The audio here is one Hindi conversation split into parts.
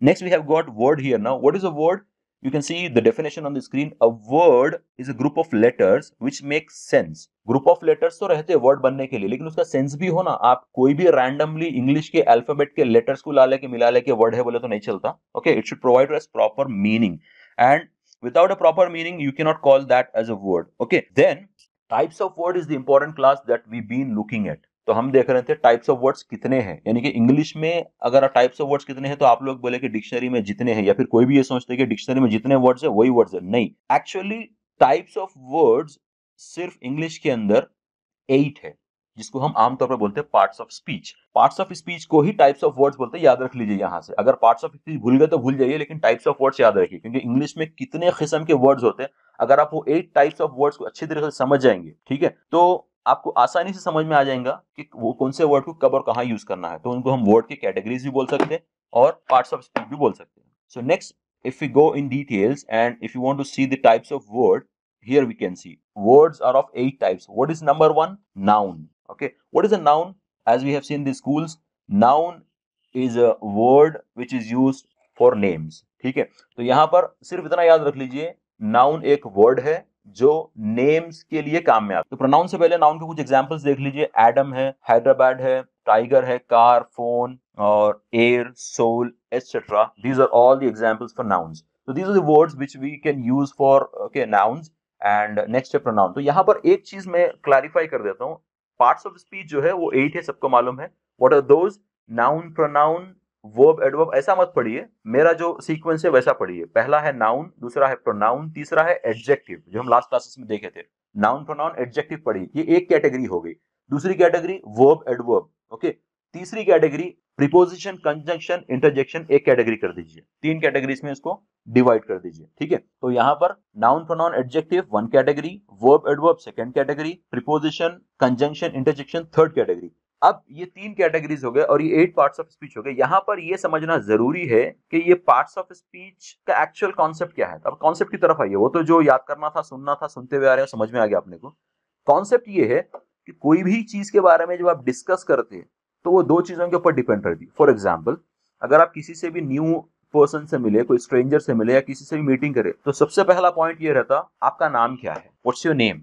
Next we have got word here. Now what is a word? You can see the definition on the screen. A word is a group of letters which make sense. Group of letters तो रहते हैं वर्ड बनने के लिए, लेकिन उसका सेंस भी हो ना. आप कोई भी रैंडमली इंग्लिश के अल्फाबेट के लेटर्स को ला लेके मिला लेके वर्ड है बोले तो नहीं चलता. Okay, it should provide us proper meaning, and without a proper meaning you cannot call that as a word. Okay, then types of word is the important class that we've been looking at. तो हम देख रहे थे टाइप्स ऑफ वर्ड्स कितने हैं, यानी कि इंग्लिश में अगर टाइप्स ऑफ वर्ड्स कितने हैं तो आप लोग बोले कि डिक्शनरी में जितने हैं, या फिर कोई भी ये सोचते हैं कि डिक्शनरी में जितने वर्ड्स है वही वर्ड्स है. नहीं, एक्चुअली टाइप्स ऑफ वर्ड्स सिर्फ इंग्लिश के अंदर 8 है, जिसको हम आमतौर पर बोलते हैं parts of speech. Parts of speech को ही टाइप्स ऑफ वर्ड्स बोलते हैं, याद रख लीजिए यहां से. अगर पार्ट्स ऑफ स्पीच भूल गए तो भूल जाइए, लेकिन टाइप्स ऑफ वर्ड्स याद रखिए, क्योंकि इंग्लिश में कितने किस्म के वर्ड्स होते हैं. अगर आप वो 8 टाइप्स ऑफ वर्ड्स को अच्छी तरीके से समझ जाएंगे, ठीक है, तो आपको आसानी से समझ में आ जाएगा कि वो कौन से वर्ड को कब और कहां यूज करना है. तो उनको हम वर्ड की कैटेगरीज भी बोल सकते हैं और पार्ट्स ऑफ स्पीच भी बोल सकते हैं. So next, if we go in details and if you want to see the types of word, here we can see words are of 8 types. What is number 1? Noun. Okay, what is a noun? As we have seen in the schools, noun is a word which is used for names. ठीक है, तो यहां पर सिर्फ इतना याद रख लीजिए, नाउन एक वर्ड है जो नेम्स के लिए काम में आता है. तो प्रोनाउन से पहले नाउन के कुछ एग्जांपल्स देख लीजिए. एडम है, हैदराबाद है, टाइगर है, कार, फोन और air, soul, etc. These are all the examples for nouns. So these are the words which we can use for nouns. And next है pronoun. तो यहाँ पर एक चीज मैं क्लैरिफाई कर देता हूँ. पार्ट्स ऑफ स्पीच जो है वो 8 है, सबको मालूम है. What are those? Noun, pronoun, verb, adverb. ऐसा मत पढ़िए, मेरा जो सीक्वेंस है वैसा पढ़िए. पहला है नाउन, दूसरा है प्रोनाउन, तीसरा है एडजेक्टिव, जो हम लास्ट क्लासेस में देखे थे. नाउन, प्रोनाउन, एडजेक्टिव पढ़िए, ये एक कैटेगरी हो गई. दूसरी कैटेगरी वर्ब, एडवर्ब. ओके, तीसरी कैटेगरी प्रीपोजिशन, कंजंक्शन, इंटरजेक्शन, एक कैटेगरी कर दीजिए. 3 कैटेगरीज में इसको डिवाइड कर दीजिए. ठीक है, तो यहां पर noun, pronoun, adjective 1 category, verb, adverb 2nd category, preposition, conjunction, interjection 3rd category. अब ये 3 कैटेगरीज हो गए और ये 8 पार्ट्स ऑफ स्पीच हो गए. यहां पर ये समझना जरूरी है कि ये पार्ट्स ऑफ स्पीच का एक्चुअल कॉन्सेप्ट क्या है. अब कॉन्सेप्ट की तरफ आइए. वो तो जो याद करना था, सुनना था, सुनते हुए आ रहे हैं, समझ में आ गया अपने को. कॉन्सेप्ट ये है कि कोई भी चीज के बारे में जब आप डिस्कस करते हैं तो वो 2 चीजों के ऊपर डिपेंड करती है. फॉर एग्जाम्पल, अगर आप किसी से भी न्यू पर्सन से मिले, कोई स्ट्रेंजर से मिले या किसी से भी मीटिंग करे, तो सबसे पहला पॉइंट ये रहता, आपका नाम क्या है, व्हाट्स योर नेम.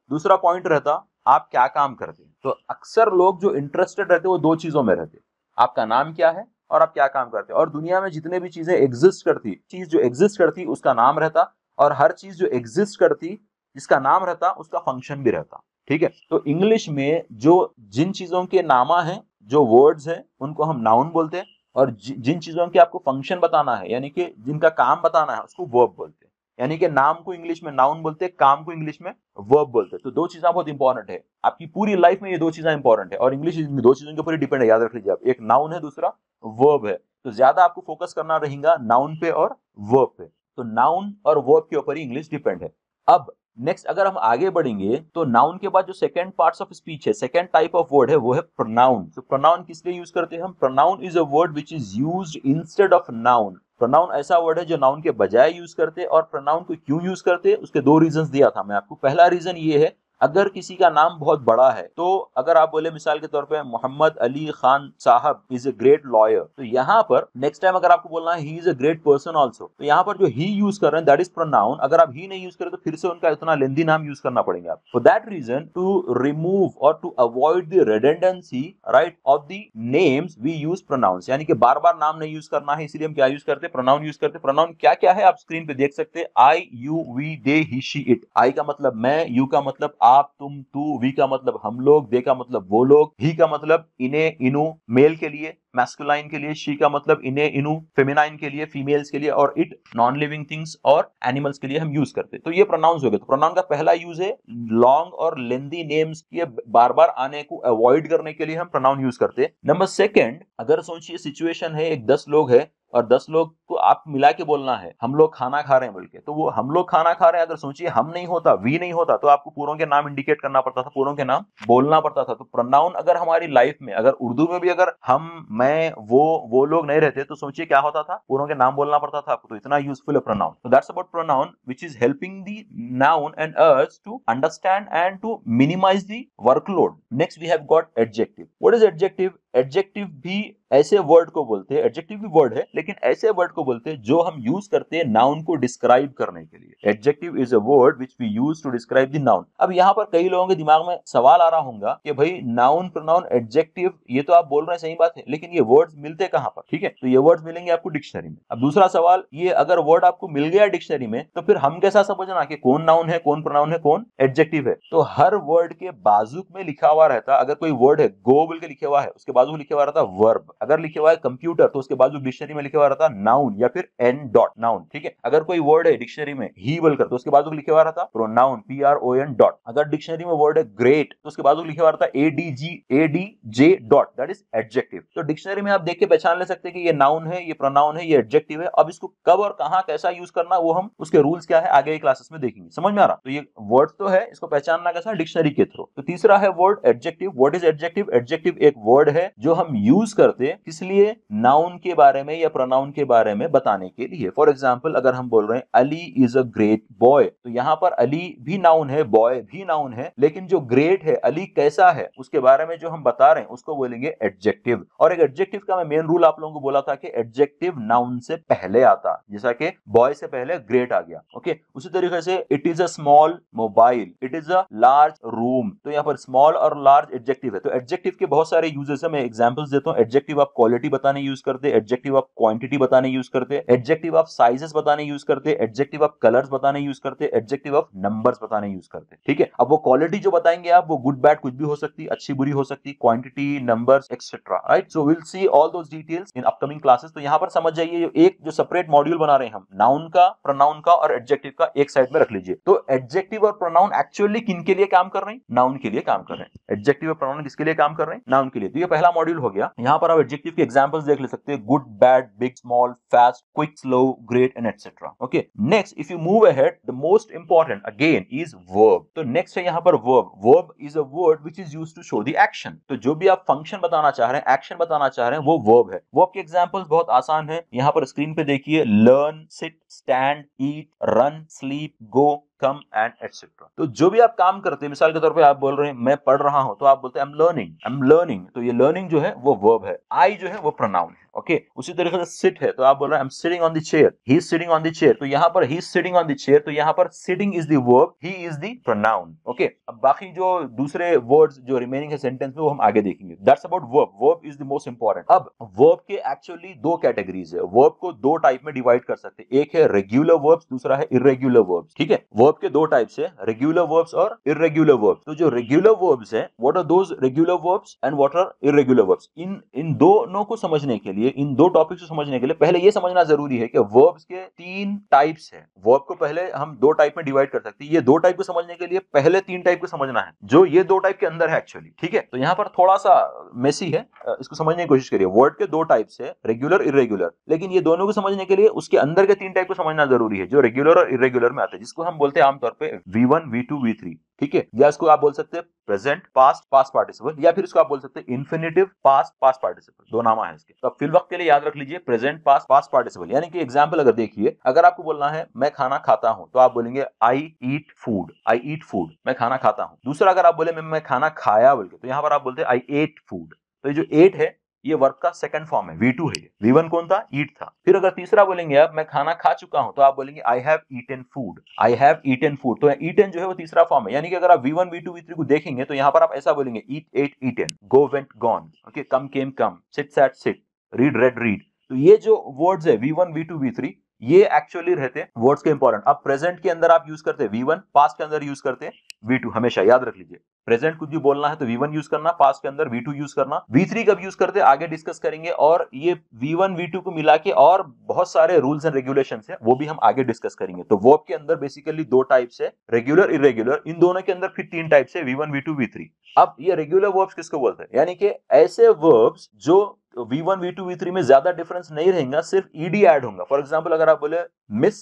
दूसरा पॉइंट रहता, आप क्या काम करते हैं. तो अक्सर लोग जो इंटरेस्टेड रहते हैं वो 2 चीजों में रहते, आपका नाम क्या है और आप क्या काम करते हैं. और दुनिया में जितने भी चीजें एग्जिस्ट करती, चीज जो एग्जिस्ट करती उसका नाम रहता, और हर चीज जो एग्जिस्ट करती जिसका नाम रहता उसका फंक्शन भी रहता. ठीक है, तो इंग्लिश में जो जिन चीजों के नामा है, जो वर्ड्स हैं, उनको हम नाउन बोलते हैं, और जिन चीजों के आपको फंक्शन बताना है, यानी कि जिनका काम बताना है, उसको वर्ब बोलते हैं. यानी कि नाम को इंग्लिश में नाउन बोलते हैं, काम को इंग्लिश में वर्ब बोलते हैं. तो 2 चीजें बहुत इंपॉर्टेंट है आपकी पूरी लाइफ में, ये 2 चीजें इंपॉर्टेंट है, और इंग्लिश इन 2 चीजों के ऊपर डिपेंड है. याद रख लीजिए आप, एक नाउन है, दूसरा वर्ब है. तो ज्यादा आपको फोकस करना रहेगा नाउन पे और वर्ब पे. तो नाउन और वर्ब के ऊपर ही इंग्लिश डिपेंड है. अब नेक्स्ट अगर हम आगे बढ़ेंगे तो नाउन के बाद जो 2nd पार्ट्स ऑफ स्पीच है, 2nd टाइप ऑफ वर्ड है, वो है प्रोनाउन. तो प्रोनाउन किस लिए यूज करते हैं हम? Pronoun is a word which is used instead of noun. Pronoun ऐसा वर्ड है जो नाउन के बजाय यूज करते हैं. और प्रोनाउन को क्यों यूज करते हैं, उसके 2 रीजंस दिया था मैं आपको. पहला रीजन ये है, अगर किसी का नाम बहुत बड़ा है, तो अगर आप बोले मिसाल के तौर पे मोहम्मद अली खान साहब इज अ ग्रेट लॉयर, तो यहाँ पर नेक्स्ट टाइम अगर आपको बोलना है he is a great person also, तो यहाँ पर जो ही यूज कर रहे हैं दैट इज प्रोनाउन. अगर आप ही नहीं यूज करें तो फिर से उनका इतना लेंदी नाम यूज करना पड़ेगा. For that reason, to remove or to avoid the redundancy right of the names, we use pronouns. यानी कि बार बार नाम नहीं यूज करना है, इसलिए हम क्या यूज करते हैं? प्रोनाउन यूज करते हैं. प्रोनाउन क्या क्या है आप स्क्रीन पे देख सकते हैं. I, you, we, they, he, she, it. I का मतलब मैं, यू का मतलब आप, तुम, तू, वी का मतलब हम लोग, दे का मतलब वो लोग, ही का मतलब इने, इनु मेल के लिए, मैस्कुलाइन के लिए, शी का मतलब इने, इनु फेमिनाइन के लिए, फीमेल्स के लिए, और इट नॉन लिविंग थिंग्स और एनिमल्स के लिए हम यूज करते हैं. तो ये प्रोनाउंस हो गए. तो प्रोनाउन का पहला यूज है लॉन्ग और लेंदी नेम्स के बार बार आने को अवॉइड करने के लिए हम प्रोनाउन यूज करते हैं. नंबर 2, अगर सोचिए सिचुएशन है, एक 10 लोग है और 10 लोग को आप मिला के बोलना है हम लोग खाना खा रहे हैं बोल के, तो वो हम लोग खाना खा रहे हैं, अगर सोचिए हम नहीं होता, वी नहीं होता, तो आपको पूरों के नाम इंडिकेट करना पड़ता था, पूरों के नाम बोलना पड़ता था. तो प्रोनाउन अगर हमारी लाइफ में, अगर उर्दू में भी अगर हम, मैं, वो लोग नहीं रहते, तो सोचिए क्या होता था, पूरों के नाम बोलना पड़ता था आपको. तो इतना यूजफुल है प्रोनाउन. तो that's about pronoun which is helping the noun and us to understand and to minimise the workload. Next we have got adjective. What is adjective? Adjective भी ऐसे वर्ड को बोलते हैं, एडजेक्टिव भी वर्ड है लेकिन ऐसे वर्ड को बोलते हैं जो हम यूज करते हैं नाउन को डिस्क्राइब करने के लिए। Adjective is a word which we use to describe the noun. अब यहाँ पर कई लोगों के दिमाग में सवाल आ रहा होगा कि भाई नाउन, प्रोनाउन, एडजेक्टिव, ये तो आप बोल रहे हैं सही बात है, लेकिन ये वर्ड्स मिलते कहाँ पर? ठीक है, तो ये वर्ड्स मिलेंगे आपको डिक्शनरी में। अब दूसरा सवाल, ये अगर वर्ड आपको मिल गया डिक्शनरी में तो फिर हम कैसा समझना कि कौन नाउन है, कौन प्रोनाउन है, कौन एडजेक्टिव है? तो हर वर्ड के बाजू में लिखा हुआ रहता, अगर कोई वर्ड है गो बोल के लिखा हुआ है, उसके बाजू लिखा हुआ रहता वर्ब। अगर लिखा हुआ है कंप्यूटर तो उसके बाजू डिक्शनरी में लिखा हुआ रहता नाउन या फिर एन डॉट नाउन। ठीक है, अगर कोई वर्ड है डिक्शनरी में ही बोलकर तो उसके बाजू लिखा हुआ रहता प्रोनाउन PRON डॉट। अगर डिक्शनरी में वर्ड है ग्रेट तो उसके बाजू लिखा हुआ रहता ADJ dot, that is adjective. तो डिक्शनरी में आप देख के पहचान ले सकते हैं कि ये नाउन है, ये प्रोनाउन है, ये एडजेक्टिव है। अब इसको कब और कहां कैसा यूज करना, वो हम उसके रूल्स क्या है आगे की क्लासेस में देखेंगे। समझ में आ रहा? तो ये वर्ड तो है, इसको पहचानना कैसा? डिक्शनरी के थ्रू। तो तीसरा है word adjective. What is adjective? Adjective एक वर्ड है जो हम यूज करते हैं किस लिए? नाउन के बारे में या प्रोनाउन के बारे में बताने के लिए। फॉर एग्जांपल, अगर हम बोल रहे हैं Ali is a great boy, तो यहाँ पर अली भी नाउन है, बॉय भी नाउन है, लेकिन जो ग्रेट है, अली कैसा है, उसके बारे में जो हम बता रहे हैं उसको बोलेंगे एडजेक्टिव। और एक एडजेक्टिव का मैं मेन रूल आप लोगों को बोला था कि एडजेक्टिव नाउन से पहले आता, जैसा कि बॉय से पहले ग्रेट आ गया। ओके, उसी तरीके से it is a small mobile, it is a large room, तो यहाँ पर स्मॉल और लार्ज एडजेक्टिव है। तो एडजेक्टिव के बहुत सारे यूजेस है, मैं एग्जांपल्स देता हूँ। एडजेक्टिव आप क्वालिटी बताने यूज करते हैं, एडजेक्टिव आप क्वांटिटी बताने यूज करते हैं, एडजेक्टिव आप साइजेस बताने यूज करते हैं, एडजेक्टिव आप कलर्स बताने यूज करते हैं, एडजेक्टिव आप नंबर्स बताने यूज करते हैं। ठीक है, अब वो क्वालिटी जो बताएंगे आप, वो गुड बैड कुछ भी हो सकती है, अच्छी बुरी हो सकती है, quantity, numbers etcetera, right? So will see all those details in upcoming classes. तो यहाँ पर समझ जाइए, एक जो सेपरेट मॉड्यूल बना रहे हैं हम, नाउन का, प्रोनाउन का और एडजेक्टिव का एक साइड में रख लीजिए। तो एडजेक्टिव और प्रोनाउन एक्चुअली किन के लिए काम कर रहे हैं? नाउन के लिए काम कर रहे हैं। एडजेक्टिव और प्रोनाउन किसके लिए काम कर रहे हैं? नाउन के लिए। तो ये पहला मॉड्यूल हो गया। यहाँ पर आप एडजेक्टिव के एग्जांपल्स देख ले सकते हैं, good, bad, big, small, fast, quick, slow, great and etcetera. Okay, next if you move ahead, the most important again is verb. तो नेक्स्ट है यहाँ पर verb. Verb is a word which is used to show the action. तो जो भी आप फंक्शन बताना चाह रहे हैं, एक्शन बताना चाह रहे हैं, वो वर्ब है। वर्ब के एग्जांपल्स बहुत आसान है, यहाँ पर स्क्रीन पे देखिए, learn, sit, stand, eat, run, sleep, go, come and etcetera. तो जो भी आप काम करते हैं, मिसाल के तौर पे आप बोल रहे हैं मैं पढ़ रहा हूं, तो आप बोलते हैं I am learning, I am learning. तो ये लर्निंग जो है वो वर्ब है। आई जो है वो प्रोनाउन है। ओके, उसी तरीके से सिट है, तो आप बोल रहे हैं I am sitting on the chair, he is sitting on the chair. तो यहाँ पर he is sitting on the chair, तो यहाँ पर sitting is the verb, he is the pronoun. Okay, अब बाकी जो दूसरे वर्ड्स जो रिमेनिंग है सेंटेंस में, वो हम आगे देखेंगे। That's about verb. Verb is the most important. अब वर्ब के एक्चुअली दो कैटेगरीज है। वर्ब को दो टाइप में डिवाइड कर सकते हैं, एक है रेगुलर वर्ब्स, दूसरा है इरेगुलर वर्ब्स। ठीक है, वर्ब के दो टाइप्स है, रेगुलर वर्ब्स और इरेगुलर वर्ब्स। तो जो रेगुलर वर्ब्स है, what are those regular verbs and what are irregular verbs? इन दोनों को समझने के लिए, इन दो टॉपिक्स को समझने के लिए पहले ये समझना जरूरी है कि वर्ब्स के तीन टाइप्स है। वर्ब को पहले हम दो टाइप में डिवाइड कर सकते हैं। ये दो टाइप को समझने के लिए पहले तीन टाइप को समझना है, जो ये दो टाइप के अंदर है एक्चुअली। ठीक है, तो यहाँ पर थोड़ा सा मेसी है, इसको समझने की कोशिश करिए। वर्ड के दो टाइप्स है, रेगुलर, इरेगुलर, लेकिन ये दोनों को समझने के लिए उसके अंदर के तीन टाइप को समझना जरूरी है, जो रेगुलर और इरेगुलर में आते हैं, जिसको हम बोलते हैं आमतौर पे V1, V2, V3। ठीक है, या इसको आप बोल सकते हैं प्रेजेंट, पास्ट, पास्ट पार्टिसिपल, या फिर इसको आप बोल सकते हैं इन्फिनिटिव, पास्ट, पास्ट पार्टिसिपल। दो नाम है इसके। तो फिल वक्त के लिए याद रख लीजिए प्रेजेंट, पास्ट, पास्ट पार्टिसिपल। यानी कि एग्जांपल अगर देखिए, अगर आपको बोलना है मैं खाना खाता हूं, तो आप बोलेंगे आई ईट फूड, आई ईट फूड, मैं खाना खाता हूं। दूसरा अगर आप बोले मैं खाना खाया बोल के, तो यहां पर आप बोलते हैं आई एट फूड। तो ये जो एट है, ये वर्ब का सेकंड फॉर्म है, V2 है। V1 कौन था? ईट था। फिर अगर तीसरा बोलेंगे आप मैं खाना खा चुका हूं, तो आप बोलेंगे I have eaten food, I have eaten food. तो ईटन जो है वो तीसरा फॉर्म है। यानी कि अगर आप V1, V2, V3 को देखेंगे, तो यहां पर आप ऐसा बोलेंगे eat, ate, eaten, go, went, gone, okay, come, came, come, sit, sat, sit, read, read, read. तो ये जो वर्ड्स है V1, V2, V3, ये एक्चुअली रहते हैं वर्ड्स के इंपॉर्टेंट। अब प्रेजेंट के अंदर आप यूज करते हैं V1, पास्ट के अंदर यूज करते हैं V2, हमेशा याद रख लीजिए। प्रेजेंट कुछ भी बोलना है तो V1 यूज करना, पास्ट के अंदर V2 यूज करना। V3 कब यूज करते हैं आगे डिस्कस करेंगे, और ये V1, V2 को मिला के और बहुत सारे रूल्स एंड रेगुलेशंस है, वो भी हम आगे डिस्कस करेंगे। तो वर्ब के अंदर बेसिकली दो टाइप्स है, रेगुलर, इरेगुलर। इन दोनों के अंदर फिर तीन टाइप्स है, V1, V2, V3। अब ये रेगुलर वर्ब्स किसको बोलते हैं? यानी कि ऐसे वर्ब्स जो V1, V2, V3 में ज्यादा डिफरेंस नहीं रहेगा, सिर्फ ईडी ऐड होगा। फॉर एग्जांपल अगर आप बोले मिस,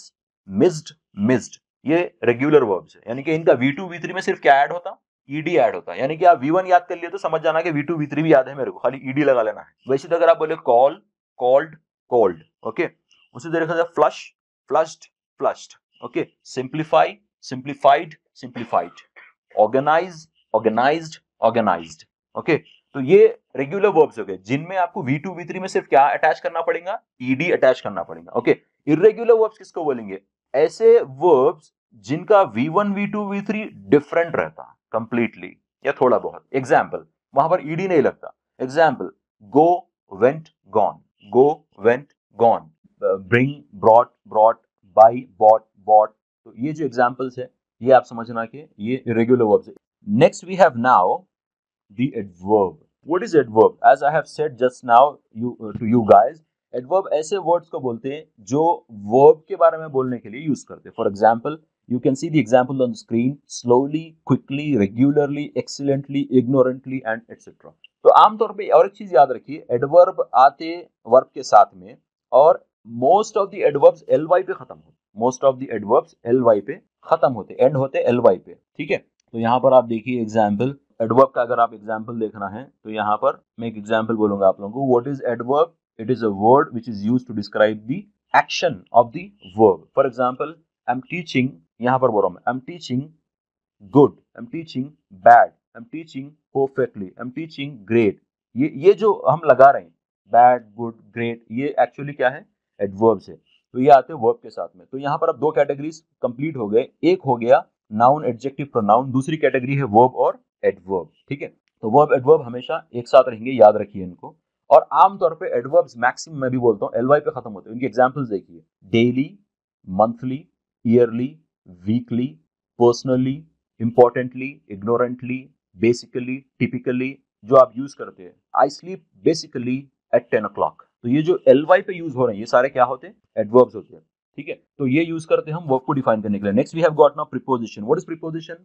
मिस्ड, मिस्ड, ये रेगुलर वर्ब्स है। यानी कि इनका V2, V3 में सिर्फ क्या ऐड होता? ईडी ऐड होता है। यानी कि आप V1 याद कर लिए तो समझ जाना कि V2, V3 भी याद है मेरे को, खाली ईडी लगा लेना है। वैसे तो अगर आप बोले कॉल, कॉल्ड, कॉल्ड, ओके। उसी तरीके से flush, flushed, flushed, okay. Simplify, simplified, simplified. Organise, organised, organised, okay. तो ये रेगुलर वर्ब्स हो गए जिनमें आपको V2 V3 में सिर्फ क्या अटैच करना पड़ेगा, ed अटैच करना पड़ेगा। ओके, इर्रेगुलर वर्ब्स किसको बोलेंगे? ऐसे वर्ब्स जिनका V1 V2 V3 डिफरेंट रहता कंप्लीटली या थोड़ा बहुत। एग्जाम्पल, वहां पर ed नहीं लगता। Example, go, went, gone, go, went, gone, bring, brought, brought, buy, bought, bought. तो ये जो एग्जाम्पल्स है ये आप समझना कि ये इरेगुलर वर्ब्स है। Next we have now the adverb. What is adverb? As I have said just now to you guys, adverb ऐसे words को बोलते हैं जो verb के बारे में बोलने के लिए use करते हैं। For example, you can see the example on the screen: slowly, quickly, regularly, excellently, ignorantly, and etc. तो आमतौर पे और एक चीज याद रखिए, adverb आते verb के साथ में और most of the adverbs ly पे खत्म होते। most of the adverbs ly पे खत्म होते, end होते ly पे। ठीक है, तो यहाँ पर आप देखिए एग्जाम्पल एडवर्ब का, अगर आप एग्जाम्पल देखना है तो यहाँ पर मैं एक एग्जाम्पल बोलूंगा आप लोगों को। What is adverb? It is a word which is used to describe the action of the verb. For example, I am teaching, यहाँ पर बोल रहा हूँ मैं, I am teaching good, I am teaching bad, I am teaching perfectly, I am teaching great. ये जो हम लगा रहे हैं बैड, गुड, ग्रेट, ये एक्चुअली क्या है? एडवर्ब्स है। तो ये आते हैं वर्ब के साथ में। तो यहाँ पर अब दो कैटेगरीज कंप्लीट हो गए, एक हो गया नाउन, एडजेक्टिव, प्रोनाउन, दूसरी कैटेगरी है वर्ब और एडवर्ब। ठीक है, तो वर्ब एडवर्ब हमेशा एक साथ रहेंगे, याद रखिए इनको। और आमतौर पे एडवर्ब्स मैक्सिमम मैं भी बोलता हूँ एलवाई पे खत्म होते हैं। इनके एग्जांपल्स देखिए: daily, monthly, yearly, weekly, personally, importantly, ignorantly, basically, typically, जो आप यूज करते हैं। I sleep basically at 10 o'clock। तो ये जो एलवाई पे यूज हो रहे हैं ये सारे क्या होते हैं? एडवर्ब्स होते हैं। ठीक है, तो ये यूज करते हैं हम वर्ब को डिफाइन करने के लिए। Next we have got now preposition. What is preposition?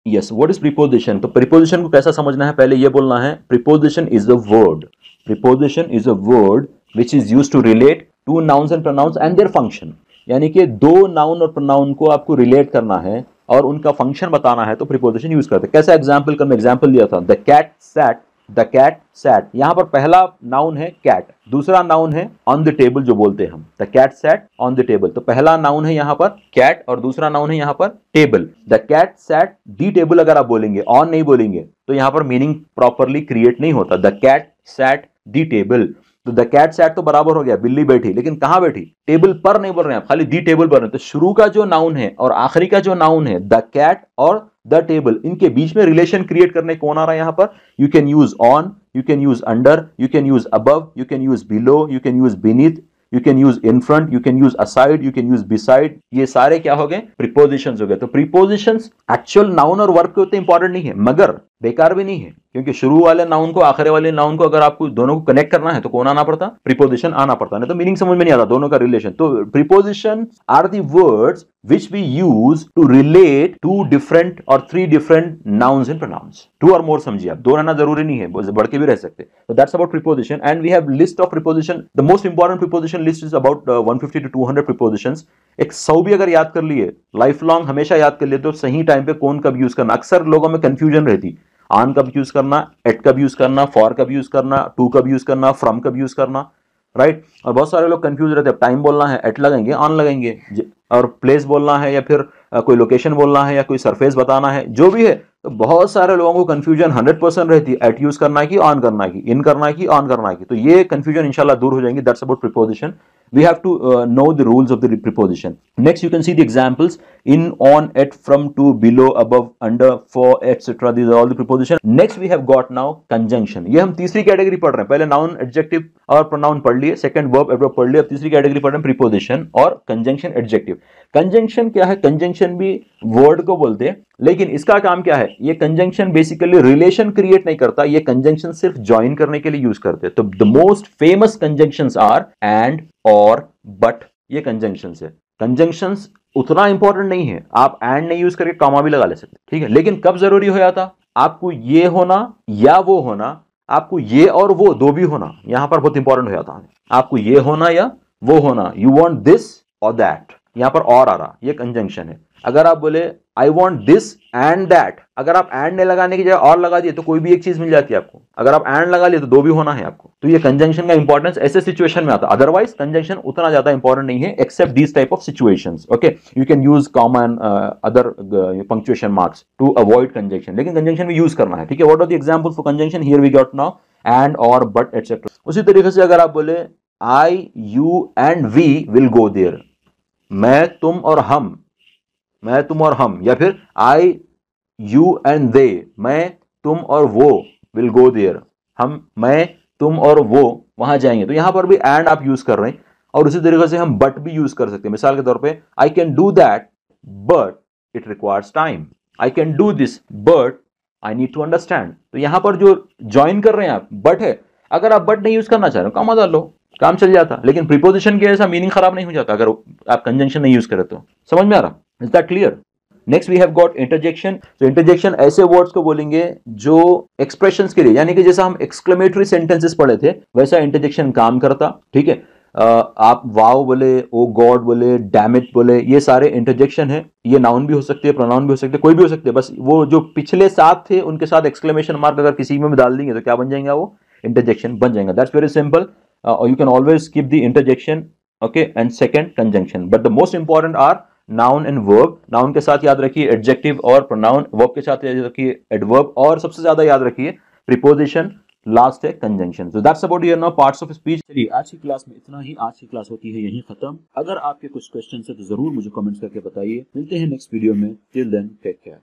Yes, what is preposition? तो प्रीपोजिशन को कैसा समझना है, पहले ये बोलना है preposition is a word, preposition is a word which is used to relate to nouns and pronouns and their function. यानी कि दो नाउन और प्रोनाउन को आपको रिलेट करना है और उनका फंक्शन बताना है तो प्रीपोजिशन यूज करते हैं। कैसा एग्जांपल का मैं एग्जांपल दिया था, the cat sat, the cat sat. यहां पर पहला नाउन है कैट, दूसरा नाउन है ऑन द टेबल जो बोलते हैं हम, the cat sat on the table. तो पहला नाउन है यहां पर कैट और दूसरा नाउन है यहां पर table. The cat sat the table अगर आप बोलेंगे, ऑन नहीं बोलेंगे, तो यहां पर मीनिंग प्रॉपरली क्रिएट नहीं होता। The cat sat the table, तो द कैट सैट तो बराबर हो गया बिल्ली बैठी, लेकिन कहां बैठी? टेबल पर नहीं बोल रहे हैं आप, खाली दी टेबल पर। तो शुरू का जो नाउन है और आखिरी का जो नाउन है द कैट और द टेबल, इनके बीच में रिलेशन क्रिएट करने कौन आ रहा है यहां पर? You can use on, you can use under, you can use above, you can use below, you can use beneath, you can use in front, you can use aside, you can use beside। ये सारे क्या हो गए? प्रीपोजिशंस हो गए। तो प्रीपोजिशंस एक्चुअल नाउन और वर्ब के उतने इंपॉर्टेंट नहीं है, मगर बेकार भी नहीं है, क्योंकि शुरू वाले नाउन को आखिर वाले नाउन को अगर आपको दोनों को कनेक्ट करना है तो कौन आना पड़ता? प्रीपोजिशन आना पड़ता, नहीं तो मीनिंग समझ में नहीं आता दोनों का रिलेशन। तो preposition are the words which we use to relate two different or three different nouns and pronouns। two or more समझिए आप, दो रहना जरूरी नहीं है, बढ़ के भी रह सकते। So that's about preposition and we have list of preposition। The most important preposition list is about 150 to 200 prepositions। एक 100 भी अगर याद कर लिए, लाइफ लॉन्ग हमेशा याद कर लिए, तो सही टाइम पे कौन कब यूज करना। अक्सर लोगों में कंफ्यूजन रहती, ऑन कब यूज करना, एट कब यूज करना, फॉर कब यूज करना, टू कब यूज करना, फ्रॉम कब यूज करना, राइट। और बहुत सारे लोग कंफ्यूज रहते हैं, टाइम बोलना है एट लगेंगे, ऑन लगेंगे, और प्लेस बोलना है या फिर कोई लोकेशन बोलना है या कोई सरफेस बताना है, जो भी है। तो बहुत सारे लोगों को कंफ्यूजन 100% रहती है, एट यूज करना है कि ऑन करना है कि इन करना है कि ऑन करना है कि। तो ये कंफ्यूजन इंशाल्लाह दूर हो जाएंगे। That's about preposition. We have to know the rules of the preposition. Next, you can see the examples: in, on, at, from, to, below, above, under, for, etc. These are all the preposition. Next, we have got now conjunction. ये हम तीसरी कैटेगरी पढ़ रहे हैं। पहले नाउन, एडजेक्टिव और प्रोनाउन पढ़ लिए, सेकंड वर्ब, एडवर्ब पढ़ लिए, अब तीसरी कैटेगरी पढ़ रहे हैं प्रीपोजिशन और कंजंक्शन, एडजेक्टिव। कंजंक्शन क्या है? कंजंक्शन भी वर्ड को बोलते हैं, लेकिन इसका काम क्या है? ये कंजंक्शन बेसिकली रिलेशन क्रिएट नहीं करता, ये कंजंक्शन सिर्फ ज्वाइन करने के लिए यूज करते हैं। तो the most famous conjunctions are and, और, बट। ये कंजंक्शंस है। कंजंक्शंस उतना इंपॉर्टेंट नहीं है, आप एंड नहीं यूज करके कॉमा भी लगा ले सकते, ठीक है। लेकिन कब जरूरी हो जाता? आपको ये होना या वो होना, आपको ये और वो दो भी होना, यहां पर बहुत इंपॉर्टेंट हो जाता है। आपको ये होना या वो होना, यू वांट दिस और दैट, यहां पर और आ रहा, ये कंजंक्शन है। अगर आप बोले I want this and that, अगर आप एंड नहीं लगाने की जगह और लगा दिए तो कोई भी एक चीज मिल जाती है आपको। अगर आप एंड लगा लिए तो दो भी होना है आपको। तो ये कंजंक्शन का इंपॉर्टेंस ऐसे सिचुएशन में आता है, अदरवाइज कंजंक्शन उतना ज्यादा इंपॉर्टेंट नहीं है except these type of situations. Okay, you can use comma and other punctuation marks to avoid conjunction, लेकिन कंजंक्शन में यूज करना है। ठीक है, what are the examples for conjunction? Here we got now and, और, बट, एटसेट्रा। उसी तरीके से अगर आप बोले I you and we will go there, मैं तुम और हम, मैं तुम और हम, या फिर आई यू एंड दे, मैं तुम और वो, विल गो देयर, हम, मैं तुम और वो वहां जाएंगे। तो यहां पर भी एंड आप यूज कर रहे हैं। और उसी तरीके से हम बट भी यूज कर सकते हैं। मिसाल के तौर पे I can do that but it requires time, I can do this but I need to understand. तो यहां पर जो ज्वाइन कर रहे हैं आप बट है, अगर आप बट नहीं यूज करना चाह रहे हो कॉमा डाल लो, काम चल जाता। लेकिन प्रीपोजिशन के ऐसा मीनिंग खराब नहीं हो जाता अगर आप कंजंक्शन नहीं यूज करें तो। समझ में आ रहा? Is that clear? Next we have got interjection. तो इंटरजेक्शन ऐसे वर्ड्स को बोलेंगे जो एक्सप्रेशंस के लिए, यानी कि जैसा हम एक्सक्लेमेटरी सेंटेंसेस पढ़े थे वैसा इंटरजेक्शन काम करता। ठीक है, आप वाव बोले, ओ गॉड बोले, डैम इट बोले, ये सारे इंटरजेक्शन है। ये नाउन भी हो सकते हैं, प्रोनाउन भी हो सकते हैं, कोई भी हो सकते हैं। बस वो जो पिछले सात थे उनके साथ एक्सक्लेमेशन मार्क अगर किसी में भी डाल देंगे तो क्या बन जाएगा? वो इंटरजेक्शन बन जाएगा। That's very simple. You can always skip the interjection, okay, and second conjunction. But the most important are noun and verb. Noun के साथ याद रखिए एडजेक्टिव और प्रोनाउन, वर्ब के साथ याद रखिए एडवर्ब, और सबसे ज्यादा याद रखिए प्रीपोजिशन, लास्ट है conjunction. So that's about your now parts of speech. चलिए आज की क्लास में इतना ही। आज की क्लास होती है यहीं खत्म। अगर आपके कुछ क्वेश्चन है तो जरूर मुझे कमेंट्स करके बताइए। मिलते हैं नेक्स्ट वीडियो में। Till then take care.